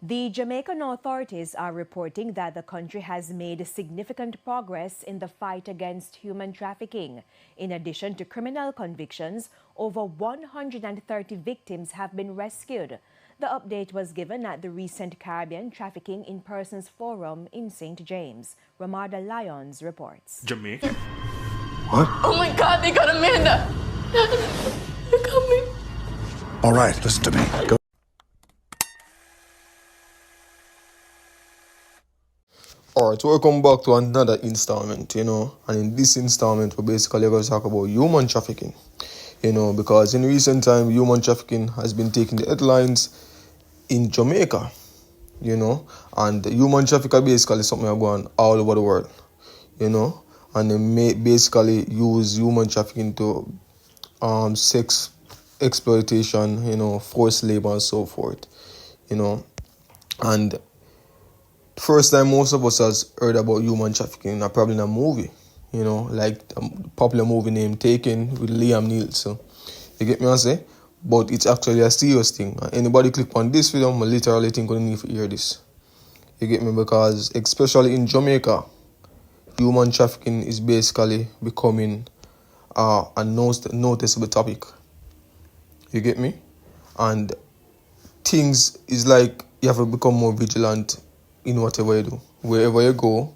The Jamaican authorities are reporting that the country has made significant progress in the fight against human trafficking. In addition to criminal convictions, over 130 victims have been rescued. The update was given at the recent Caribbean Trafficking in Persons Forum in St. James. Ramada Lyons reports. Jamaican? What? Oh my God, they got Amanda. They're coming. All right, listen to me. Go. Alright, welcome back to another installment, and in this installment, we're basically going to talk about human trafficking, because in recent time, human trafficking has been taking the headlines in Jamaica, and human trafficking basically something that's going all over the world, and they basically use human trafficking to sex exploitation, forced labor and so forth, and first time most of us has heard about human trafficking, probably in a movie, like a popular movie named Taken with Liam Neeson. You get me what I say? But it's actually a serious thing. And anybody click on this video, I literally think we need to hear this. You get me? Because especially in Jamaica, human trafficking is basically becoming a noticeable topic. You get me? And things is like you have to become more vigilant in whatever you do, wherever you go,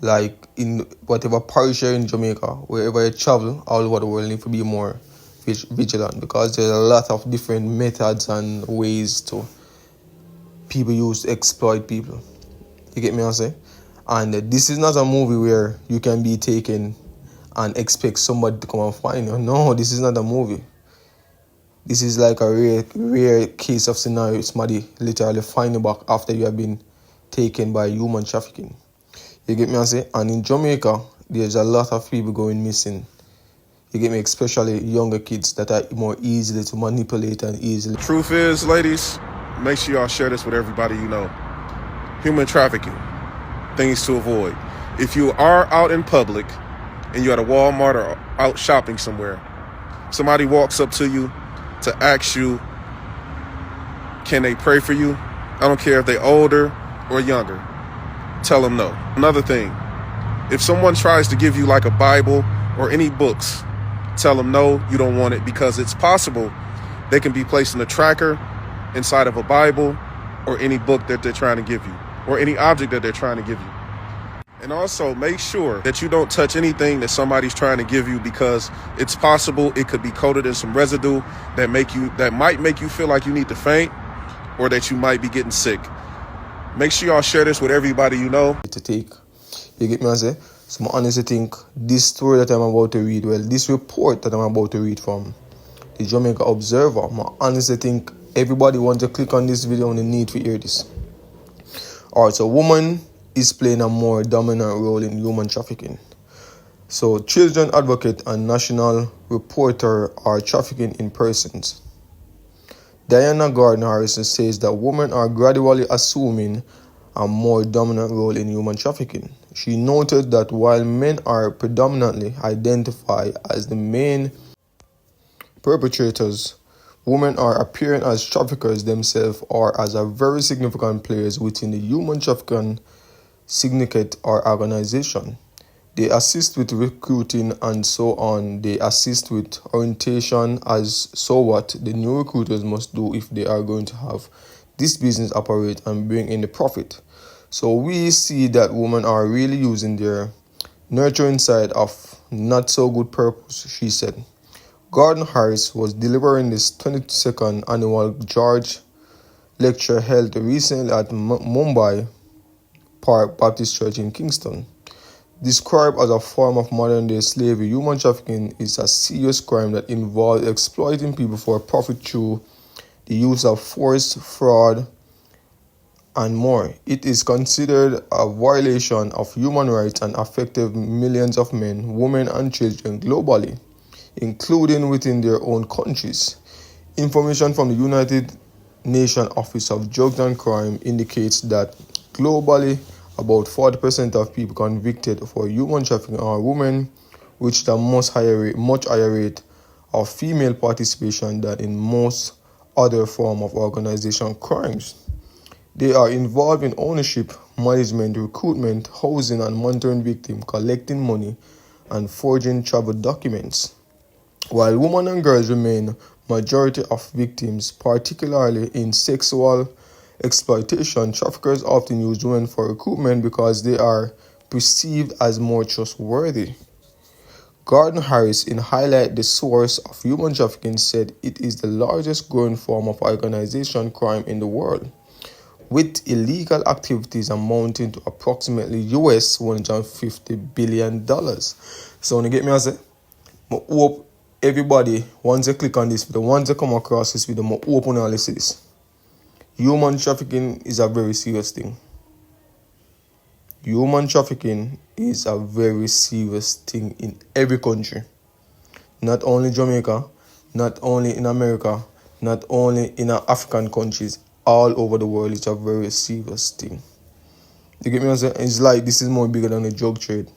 like in whatever parish you're in Jamaica, wherever you travel, all over the world, you need to be more vigilant, because there's a lot of different methods and ways to people use to exploit people. You get me what I'm saying? And this is not a movie where you can be taken and expect somebody to come and find you. No, this is not a movie. This is like a rare case of scenario. Somebody literally find you back after you have been taken by human trafficking. You get me what I say? And in Jamaica, there's a lot of people going missing. You get me? Especially younger kids that are more easily to manipulate and easily. Truth is, ladies, make sure y'all share this with everybody you know. Human trafficking, things to avoid. If you are out in public and you're at a Walmart or out shopping somewhere, somebody walks up to you to ask you, can they pray for you? I don't care if they're older or younger. Tell them no. Another thing, if someone tries to give you like a Bible or any books, tell them no, you don't want it, because it's possible they can be placing a tracker inside of a Bible or any book that they're trying to give you, or any object that they're trying to give you. And also make sure that you don't touch anything that somebody's trying to give you, because it's possible it could be coated in some residue that might make you feel like you need to faint, or that you might be getting sick. Make sure y'all share this with everybody you know. To take. You get me what I say? So I honestly think this story that I'm about to read, this report that I'm about to read from the Jamaica Observer, I honestly think everybody wants to click on this video and they need to hear this. Alright, so woman is playing a more dominant role in human trafficking. So children advocate and national reporter are trafficking in persons. Diana Gardner Harrison says that women are gradually assuming a more dominant role in human trafficking. She noted that while men are predominantly identified as the main perpetrators, women are appearing as traffickers themselves or as a very significant players within the human trafficking syndicate or organization. They assist with recruiting and so on. They assist with orientation as so what the new recruiters must do if they are going to have this business operate and bring in the profit. So we see that women are really using their nurturing side of not so good purpose, she said. Gordon Harris was delivering this 22nd annual George lecture held recently at Mumbai Park Baptist Church in Kingston. Described as a form of modern-day slavery, human trafficking is a serious crime that involves exploiting people for profit through the use of force, fraud, and more. It is considered a violation of human rights and affects millions of men, women, and children globally, including within their own countries. Information from the United Nations Office of Drugs and Crime indicates that globally, about 40% of people convicted for human trafficking are women, which is a much higher rate of female participation than in most other forms of organization crimes. They are involved in ownership, management, recruitment, housing and monitoring victims, collecting money, and forging travel documents. While women and girls remain majority of victims, particularly in sexual exploitation, traffickers often use women for recruitment because they are perceived as more trustworthy. Gordon Harris, in highlight the source of human trafficking, said it is the largest growing form of organized crime in the world, with illegal activities amounting to approximately US $150 billion. So when you get me, I say, I hope everybody, once they click on this video, once they come across this video, I open all this. Human trafficking is a very serious thing. Human trafficking is a very serious thing in every country. Not only Jamaica, not only in America, not only in African countries, all over the world. It's a very serious thing. You get me? It's like this is more bigger than the drug trade.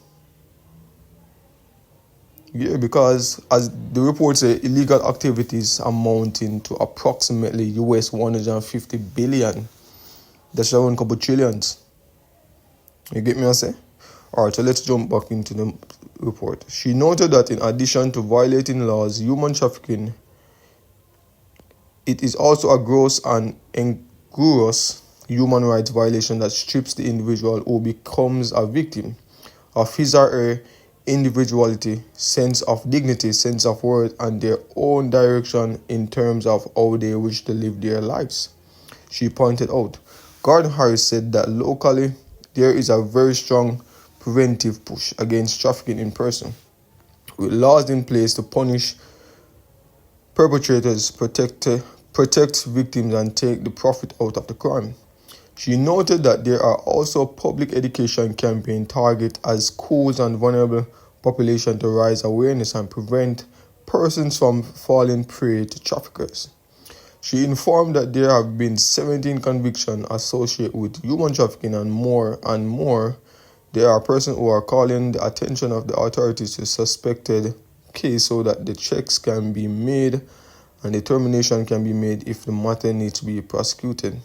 Yeah, because as the report says, illegal activities amounting to approximately US $150 billion. That's around a couple trillions. You get me? Alright, so let's jump back into the report. She noted that in addition to violating laws, human trafficking, it is also a gross and egregious human rights violation that strips the individual who becomes a victim of his or her individuality, sense of dignity, sense of worth, and their own direction in terms of how they wish to live their lives. She pointed out. Gordon Harris said that locally there is a very strong preventive push against trafficking in person, with laws in place to punish perpetrators, protect victims, and take the profit out of the crime. She noted that there are also public education campaigns targeted at schools and vulnerable population to raise awareness and prevent persons from falling prey to traffickers. She informed that there have been 17 convictions associated with human trafficking, and more. There are persons who are calling the attention of the authorities to suspected case so that the checks can be made and determination can be made if the matter needs to be prosecuted.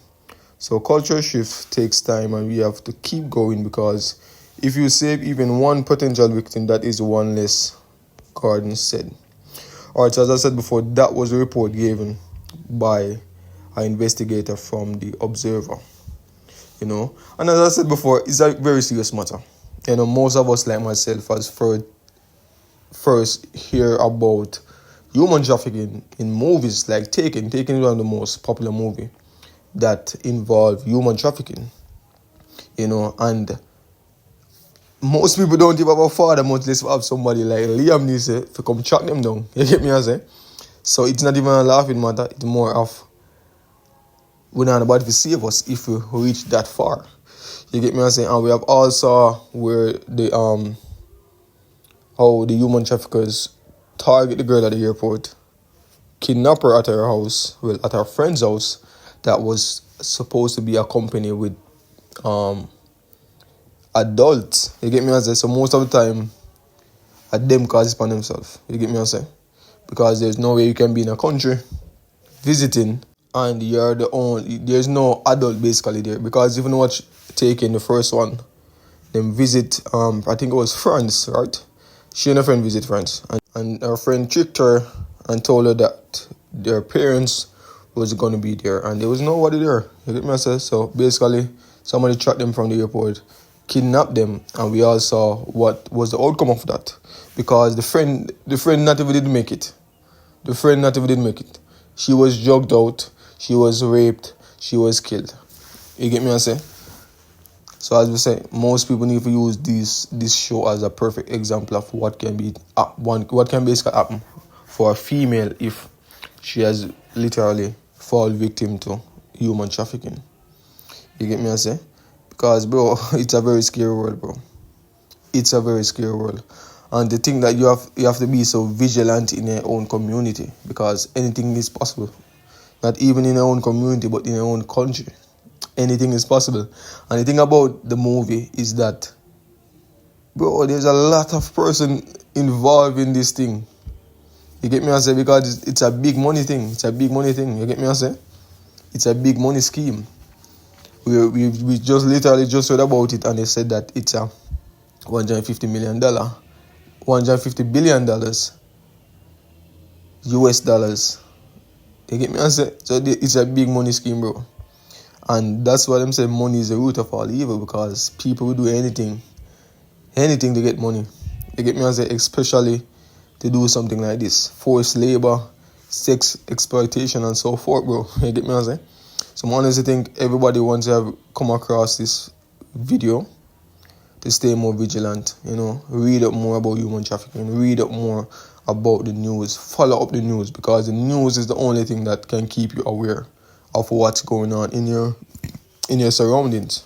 So culture shift takes time, and we have to keep going, because if you save even one potential victim, that is one less, Gordon said. Alright, so as I said before, that was a report given by an investigator from the Observer. And as I said before, it's a very serious matter. Most of us, like myself, has first hear about human trafficking in movies like Taken. Taken is one of the most popular movie that involve human trafficking. And most people don't even have a father, much less have somebody like Liam Neeson to come track them down. You get me, I say? So it's not even a laughing matter. It's more of, we're not about to save us if we reach that far. You get me, I say? And we have also where the how the human traffickers target the girl at the airport, kidnap her at her house, at her friend's house that was supposed to be accompanied with adults. You get me, I say? So most of the time, them cause it upon themselves. You get me, I say? Because there's no way you can be in a country visiting and you're the only, there's no adult basically there. Because even watch Taking the first one, them visit I think it was France, right? She and her friend visit France, and her friend tricked her and told her that their parents was going to be there, and there was nobody there. You get me, I say? So basically somebody tracked them from the airport, kidnapped them, and we all saw what was the outcome of that. Because the friend not even didn't make it. The friend not even didn't make it. She was drugged out, she was raped, she was killed. You get me, I say? So as we say, most people need to use this show as a perfect example of what can basically happen for a female if she has literally fallen victim to human trafficking. You get me, I say? Because, bro, it's a very scary world, bro. It's a very scary world. And the thing that you have to be so vigilant in your own community, because anything is possible. Not even in your own community, but in your own country. Anything is possible. And the thing about the movie is that, bro, there's a lot of person involved in this thing. You get me, I say? Because it's a big money thing. It's a big money thing. You get me, I say? It's a big money scheme. We just literally just read about it, and they said that it's a $150 million, $150 billion US dollars. You get me? I say, so it's a big money scheme, bro. And that's why them say money is the root of all evil, because people will do anything to get money. You get me? I say, especially to do something like this, forced labor, sex exploitation, and so forth, bro. You get me? I say. So I honestly think everybody wants to have come across this video to stay more vigilant, read up more about human trafficking, read up more about the news, follow up the news, because the news is the only thing that can keep you aware of what's going on in your surroundings.